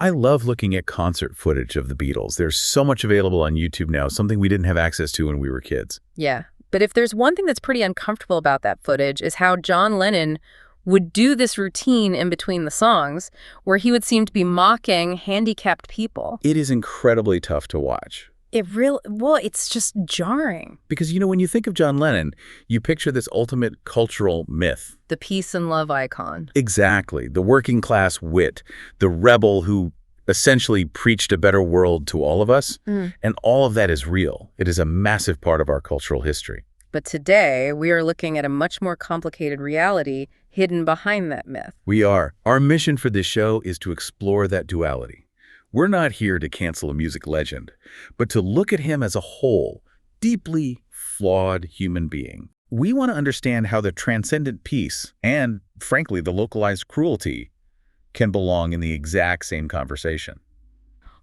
I love looking at concert footage of the Beatles. There's so much available on YouTube now, something we didn't have access to when we were kids. Yeah, but if there's one thing that's pretty uncomfortable about that footage is how John Lennon would do this routine in between the songs where he would seem to be mocking handicapped people. It is incredibly tough to watch. It's just jarring. Because, when you think of John Lennon, you picture this ultimate cultural myth. The peace and love icon. Exactly. The working class wit, the rebel who essentially preached a better world to all of us. And all of that is real. It is a massive part of our cultural history. But today, we are looking at a much more complicated reality hidden behind that myth. We are. Our mission for this show is to explore that duality. We're not here to cancel a music legend, but to look at him as a whole, deeply flawed human being. We want to understand how the transcendent peace and, frankly, the localized cruelty can belong in the exact same conversation.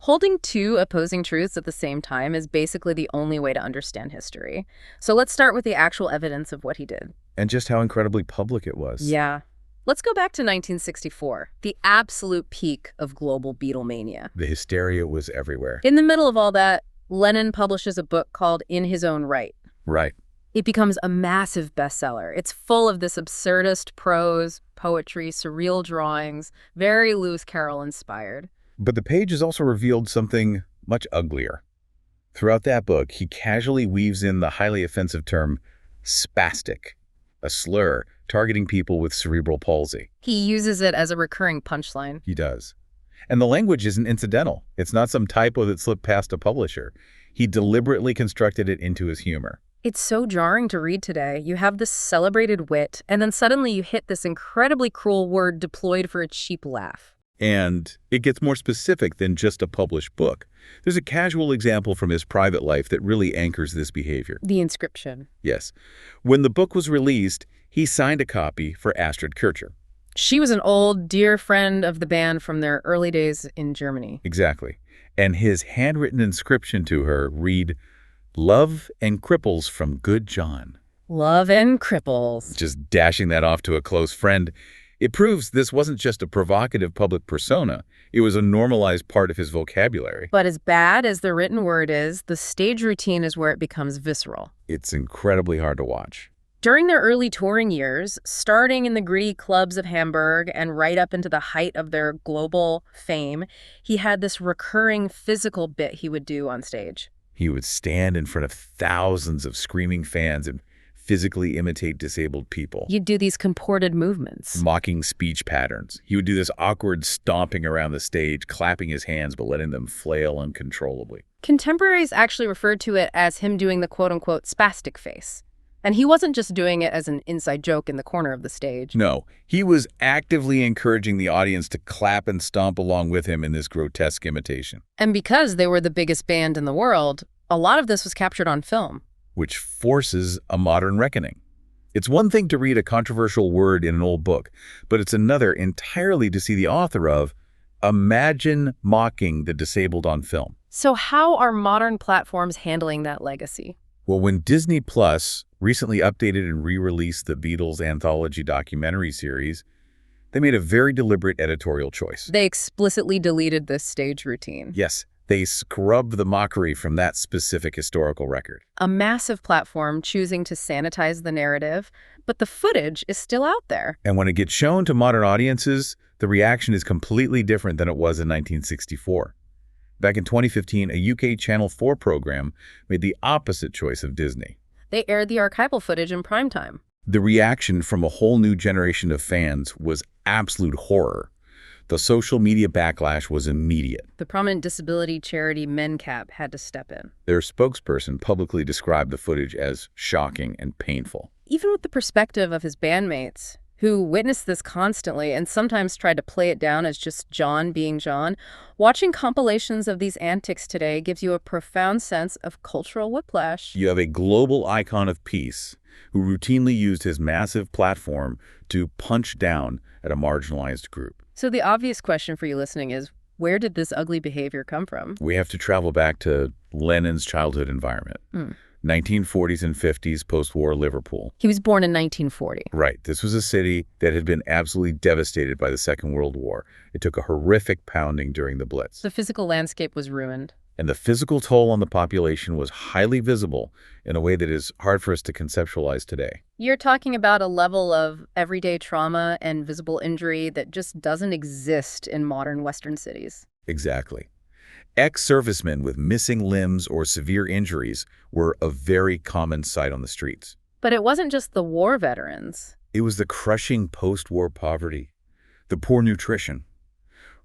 Holding two opposing truths at the same time is basically the only way to understand history. So let's start with the actual evidence of what he did. And just how incredibly public it was. Yeah. Let's go back to 1964, the absolute peak of global Beatlemania. The hysteria was everywhere. In the middle of all that, Lennon publishes a book called In His Own Right. Right. It becomes a massive bestseller. It's full of this absurdist prose, poetry, surreal drawings, very Lewis Carroll-inspired. But the page has also revealed something much uglier. Throughout that book, he casually weaves in the highly offensive term spastic, a slur targeting people with cerebral palsy. He uses it as a recurring punchline. He does. And the language isn't incidental. It's not some typo that slipped past a publisher. He deliberately constructed it into his humor. It's so jarring to read today. You have this celebrated wit, and then suddenly you hit this incredibly cruel word deployed for a cheap laugh. And it gets more specific than just a published book. There's a casual example from his private life that really anchors this behavior. The inscription. Yes. When the book was released, he signed a copy for Astrid Kircher. She was an old, dear friend of the band from their early days in Germany. Exactly. And his handwritten inscription to her read, "Love and cripples from good John." Love and cripples. Just dashing that off to a close friend. It proves this wasn't just a provocative public persona. It was a normalized part of his vocabulary. But as bad as the written word is, the stage routine is where it becomes visceral. It's incredibly hard to watch. During their early touring years, starting in the gritty clubs of Hamburg and right up into the height of their global fame, he had this recurring physical bit he would do on stage. He would stand in front of thousands of screaming fans and physically imitate disabled people. You'd do these comported movements. Mocking speech patterns. He would do this awkward stomping around the stage, clapping his hands but letting them flail uncontrollably. Contemporaries actually referred to it as him doing the quote-unquote spastic face. And he wasn't just doing it as an inside joke in the corner of the stage. No, he was actively encouraging the audience to clap and stomp along with him in this grotesque imitation. And because they were the biggest band in the world, a lot of this was captured on film. Which forces a modern reckoning. It's one thing to read a controversial word in an old book, but it's another entirely to see the author of imagine mocking the disabled on film. So how are modern platforms handling that legacy? Well, when Disney Plus recently updated and re-released the Beatles anthology documentary series, they made a very deliberate editorial choice. They explicitly deleted this stage routine. Yes. They scrubbed the mockery from that specific historical record. A massive platform choosing to sanitize the narrative, but the footage is still out there. And when it gets shown to modern audiences, the reaction is completely different than it was in 1964. Back in 2015, a UK Channel 4 program made the opposite choice of Disney. They aired the archival footage in primetime. The reaction from a whole new generation of fans was absolute horror. The social media backlash was immediate. The prominent disability charity MenCap had to step in. Their spokesperson publicly described the footage as shocking and painful. Even with the perspective of his bandmates, who witnessed this constantly and sometimes tried to play it down as just John being John, watching compilations of these antics today gives you a profound sense of cultural whiplash. You have a global icon of peace who routinely used his massive platform to punch down at a marginalized group. So the obvious question for you listening is, where did this ugly behavior come from? We have to travel back to Lennon's childhood environment. 1940s and 50s post-war Liverpool. He was born in 1940. Right. This was a city that had been absolutely devastated by the Second World War. It took a horrific pounding during the Blitz. The physical landscape was ruined. And the physical toll on the population was highly visible in a way that is hard for us to conceptualize today. You're talking about a level of everyday trauma and visible injury that just doesn't exist in modern Western cities. Exactly. Ex-servicemen with missing limbs or severe injuries were a very common sight on the streets. But it wasn't just the war veterans. It was the crushing post-war poverty, the poor nutrition.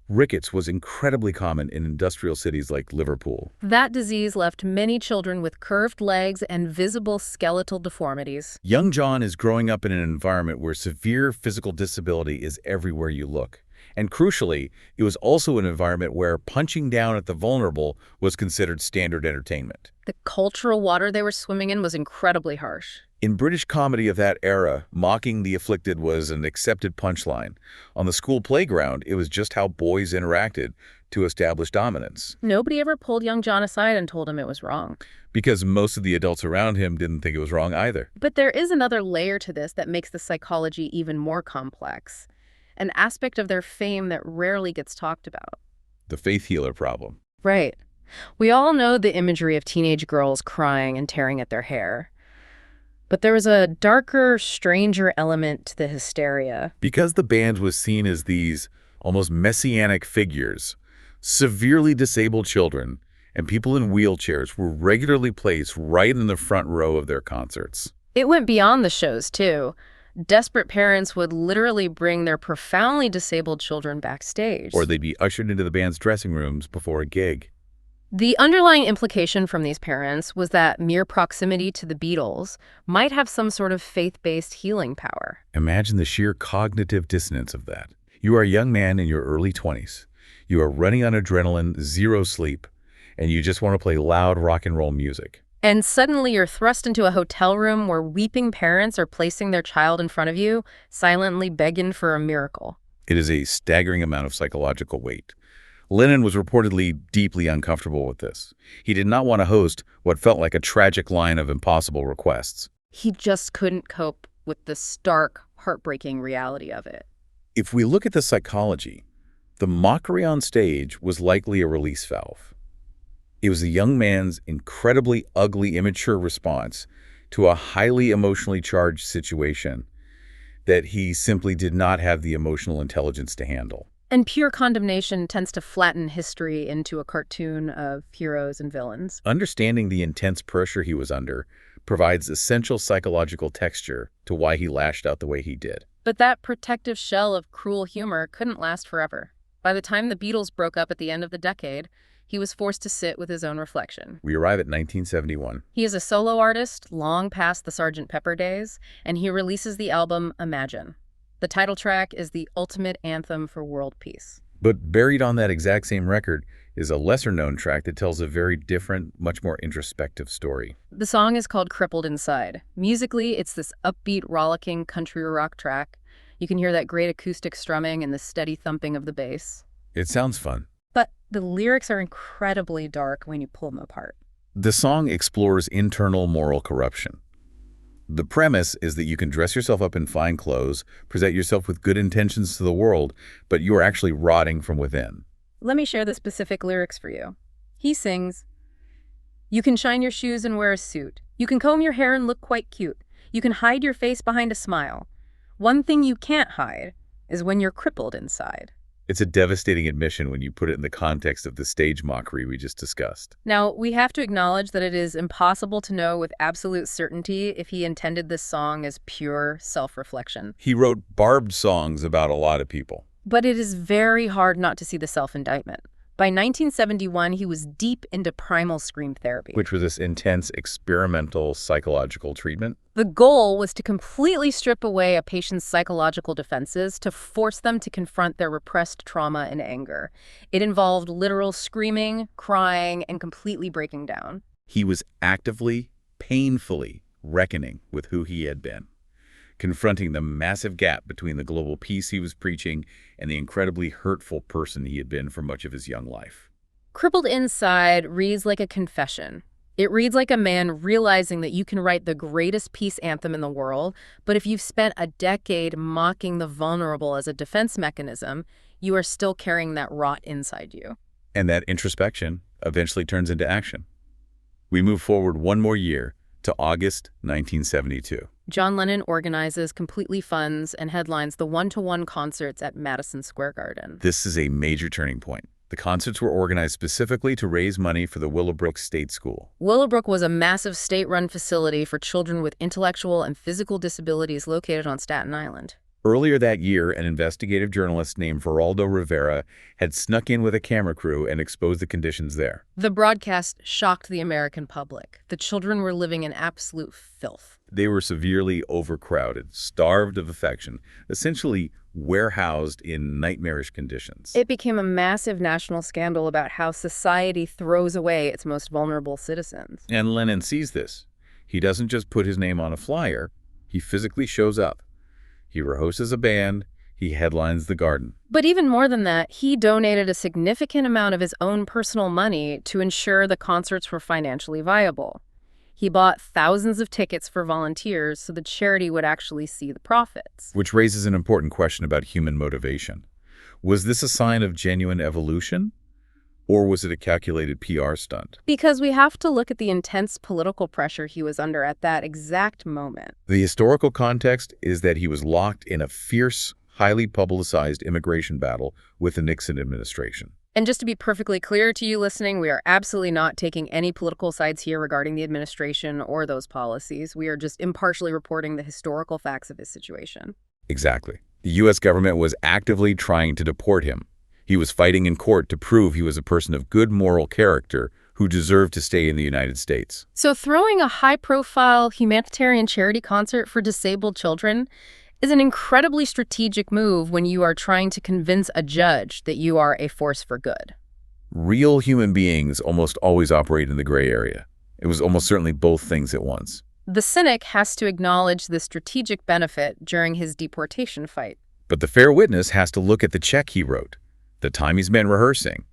Rickets was incredibly common in industrial cities like Liverpool. That disease left many children with curved legs and visible skeletal deformities. Young John is growing up in an environment where severe physical disability is everywhere you look. And crucially, it was also an environment where punching down at the vulnerable was considered standard entertainment. The cultural water they were swimming in was incredibly harsh. In British comedy of that era, mocking the afflicted was an accepted punchline. On the school playground, it was just how boys interacted to establish dominance. Nobody ever pulled young John aside and told him it was wrong. Because most of the adults around him didn't think it was wrong either. But there is another layer to this that makes the psychology even more complex. An aspect of their fame that rarely gets talked about. The faith healer problem. Right. We all know the imagery of teenage girls crying and tearing at their hair. But there was a darker, stranger element to the hysteria. Because the band was seen as these almost messianic figures, severely disabled children and people in wheelchairs were regularly placed right in the front row of their concerts. It went beyond the shows, too. Desperate parents would literally bring their profoundly disabled children backstage. Or they'd be ushered into the band's dressing rooms before a gig. The underlying implication from these parents was that mere proximity to the Beatles might have some sort of faith-based healing power. Imagine the sheer cognitive dissonance of that. You are a young man in your early 20s. You are running on adrenaline, zero sleep, and you just want to play loud rock and roll music. And suddenly you're thrust into a hotel room where weeping parents are placing their child in front of you, silently begging for a miracle. It is a staggering amount of psychological weight. Lennon was reportedly deeply uncomfortable with this. He did not want to host what felt like a tragic line of impossible requests. He just couldn't cope with the stark, heartbreaking reality of it. If we look at the psychology, the mockery on stage was likely a release valve. It was the young man's incredibly ugly, immature response to a highly emotionally charged situation that he simply did not have the emotional intelligence to handle. And pure condemnation tends to flatten history into a cartoon of heroes and villains. Understanding the intense pressure he was under provides essential psychological texture to why he lashed out the way he did. But that protective shell of cruel humor couldn't last forever. By the time the Beatles broke up at the end of the decade, he was forced to sit with his own reflection. We arrive at 1971. He is a solo artist, long past the Sgt. Pepper days, and he releases the album Imagine. The title track is the ultimate anthem for world peace. But buried on that exact same record is a lesser-known track that tells a very different, much more introspective story. The song is called Crippled Inside. Musically, it's this upbeat, rollicking country rock track. You can hear that great acoustic strumming and the steady thumping of the bass. It sounds fun. But the lyrics are incredibly dark when you pull them apart. The song explores internal moral corruption. The premise is that you can dress yourself up in fine clothes, present yourself with good intentions to the world, but you are actually rotting from within. Let me share the specific lyrics for you. He sings, "You can shine your shoes and wear a suit. You can comb your hair and look quite cute. You can hide your face behind a smile. One thing you can't hide is when you're crippled inside." It's a devastating admission when you put it in the context of the stage mockery we just discussed. Now, we have to acknowledge that it is impossible to know with absolute certainty if he intended this song as pure self-reflection. He wrote barbed songs about a lot of people. But it is very hard not to see the self-indictment. By 1971, he was deep into primal scream therapy. Which was this intense experimental psychological treatment. The goal was to completely strip away a patient's psychological defenses to force them to confront their repressed trauma and anger. It involved literal screaming, crying, and completely breaking down. He was actively, painfully reckoning with who he had been, confronting the massive gap between the global peace he was preaching and the incredibly hurtful person he had been for much of his young life. Crippled Inside reads like a confession. It reads like a man realizing that you can write the greatest peace anthem in the world, but if you've spent a decade mocking the vulnerable as a defense mechanism, you are still carrying that rot inside you. And that introspection eventually turns into action. We move forward one more year to August 1972. John Lennon organizes, completely funds, and headlines the one-to-one concerts at Madison Square Garden. This is a major turning point. The concerts were organized specifically to raise money for the Willowbrook State School. Willowbrook was a massive state-run facility for children with intellectual and physical disabilities located on Staten Island. Earlier that year, an investigative journalist named Geraldo Rivera had snuck in with a camera crew and exposed the conditions there. The broadcast shocked the American public. The children were living in absolute filth. They were severely overcrowded, starved of affection, essentially warehoused in nightmarish conditions. It became a massive national scandal about how society throws away its most vulnerable citizens. And Lennon sees this. He doesn't just put his name on a flyer, he physically shows up. He rehearses a band, he headlines the garden. But even more than that, he donated a significant amount of his own personal money to ensure the concerts were financially viable. He bought thousands of tickets for volunteers so the charity would actually see the profits. Which raises an important question about human motivation. Was this a sign of genuine evolution? Or was it a calculated PR stunt? Because we have to look at the intense political pressure he was under at that exact moment. The historical context is that he was locked in a fierce, highly publicized immigration battle with the Nixon administration. And just to be perfectly clear to you listening, we are absolutely not taking any political sides here regarding the administration or those policies. We are just impartially reporting the historical facts of his situation. Exactly. The U.S. government was actively trying to deport him. He was fighting in court to prove he was a person of good moral character who deserved to stay in the United States. So throwing a high-profile humanitarian charity concert for disabled children is an incredibly strategic move when you are trying to convince a judge that you are a force for good. Real human beings almost always operate in the gray area. It was almost certainly both things at once. The cynic has to acknowledge the strategic benefit during his deportation fight. But the fair witness has to look at the check he wrote, the time he's been rehearsing,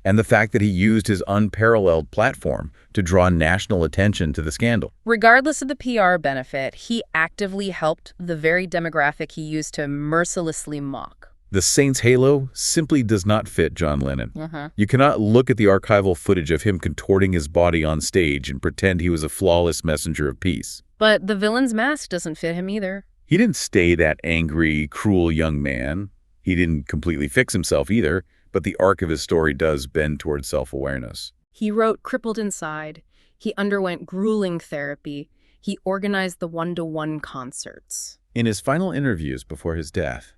and the fact that he used his unparalleled platform to draw national attention to the scandal. Regardless of the PR benefit, he actively helped the very demographic he used to mercilessly mock. The saint's halo simply does not fit John Lennon. You cannot look at the archival footage of him contorting his body on stage and pretend he was a flawless messenger of peace. But the villain's mask doesn't fit him either. He didn't stay that angry, cruel young man. He didn't completely fix himself either, but the arc of his story does bend towards self-awareness. He wrote Crippled Inside. He underwent grueling therapy. He organized the one-to-one concerts. In his final interviews before his death,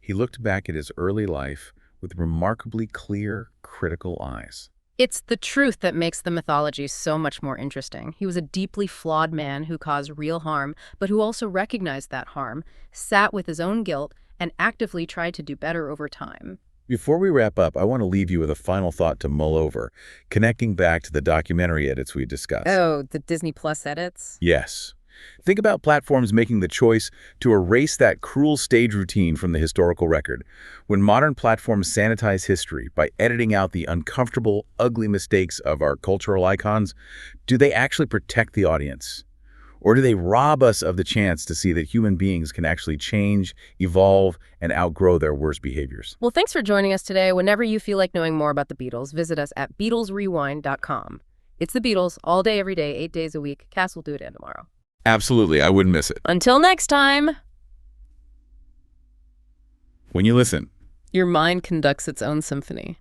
he looked back at his early life with remarkably clear, critical eyes. It's the truth that makes the mythology so much more interesting. He was a deeply flawed man who caused real harm, but who also recognized that harm, sat with his own guilt, and actively tried to do better over time. Before we wrap up, I want to leave you with a final thought to mull over, connecting back to the documentary edits we discussed. Oh, the Disney Plus edits? Yes. Think about platforms making the choice to erase that cruel stage routine from the historical record. When modern platforms sanitize history by editing out the uncomfortable, ugly mistakes of our cultural icons, do they actually protect the audience? Or do they rob us of the chance to see that human beings can actually change, evolve, and outgrow their worst behaviors? Well, thanks for joining us today. Whenever you feel like knowing more about the Beatles, visit us at BeatlesRewind.com. It's the Beatles, all day, every day, 8 days a week. Cass will do it again tomorrow. Absolutely, I wouldn't miss it. Until next time. When you listen, Your mind conducts its own symphony.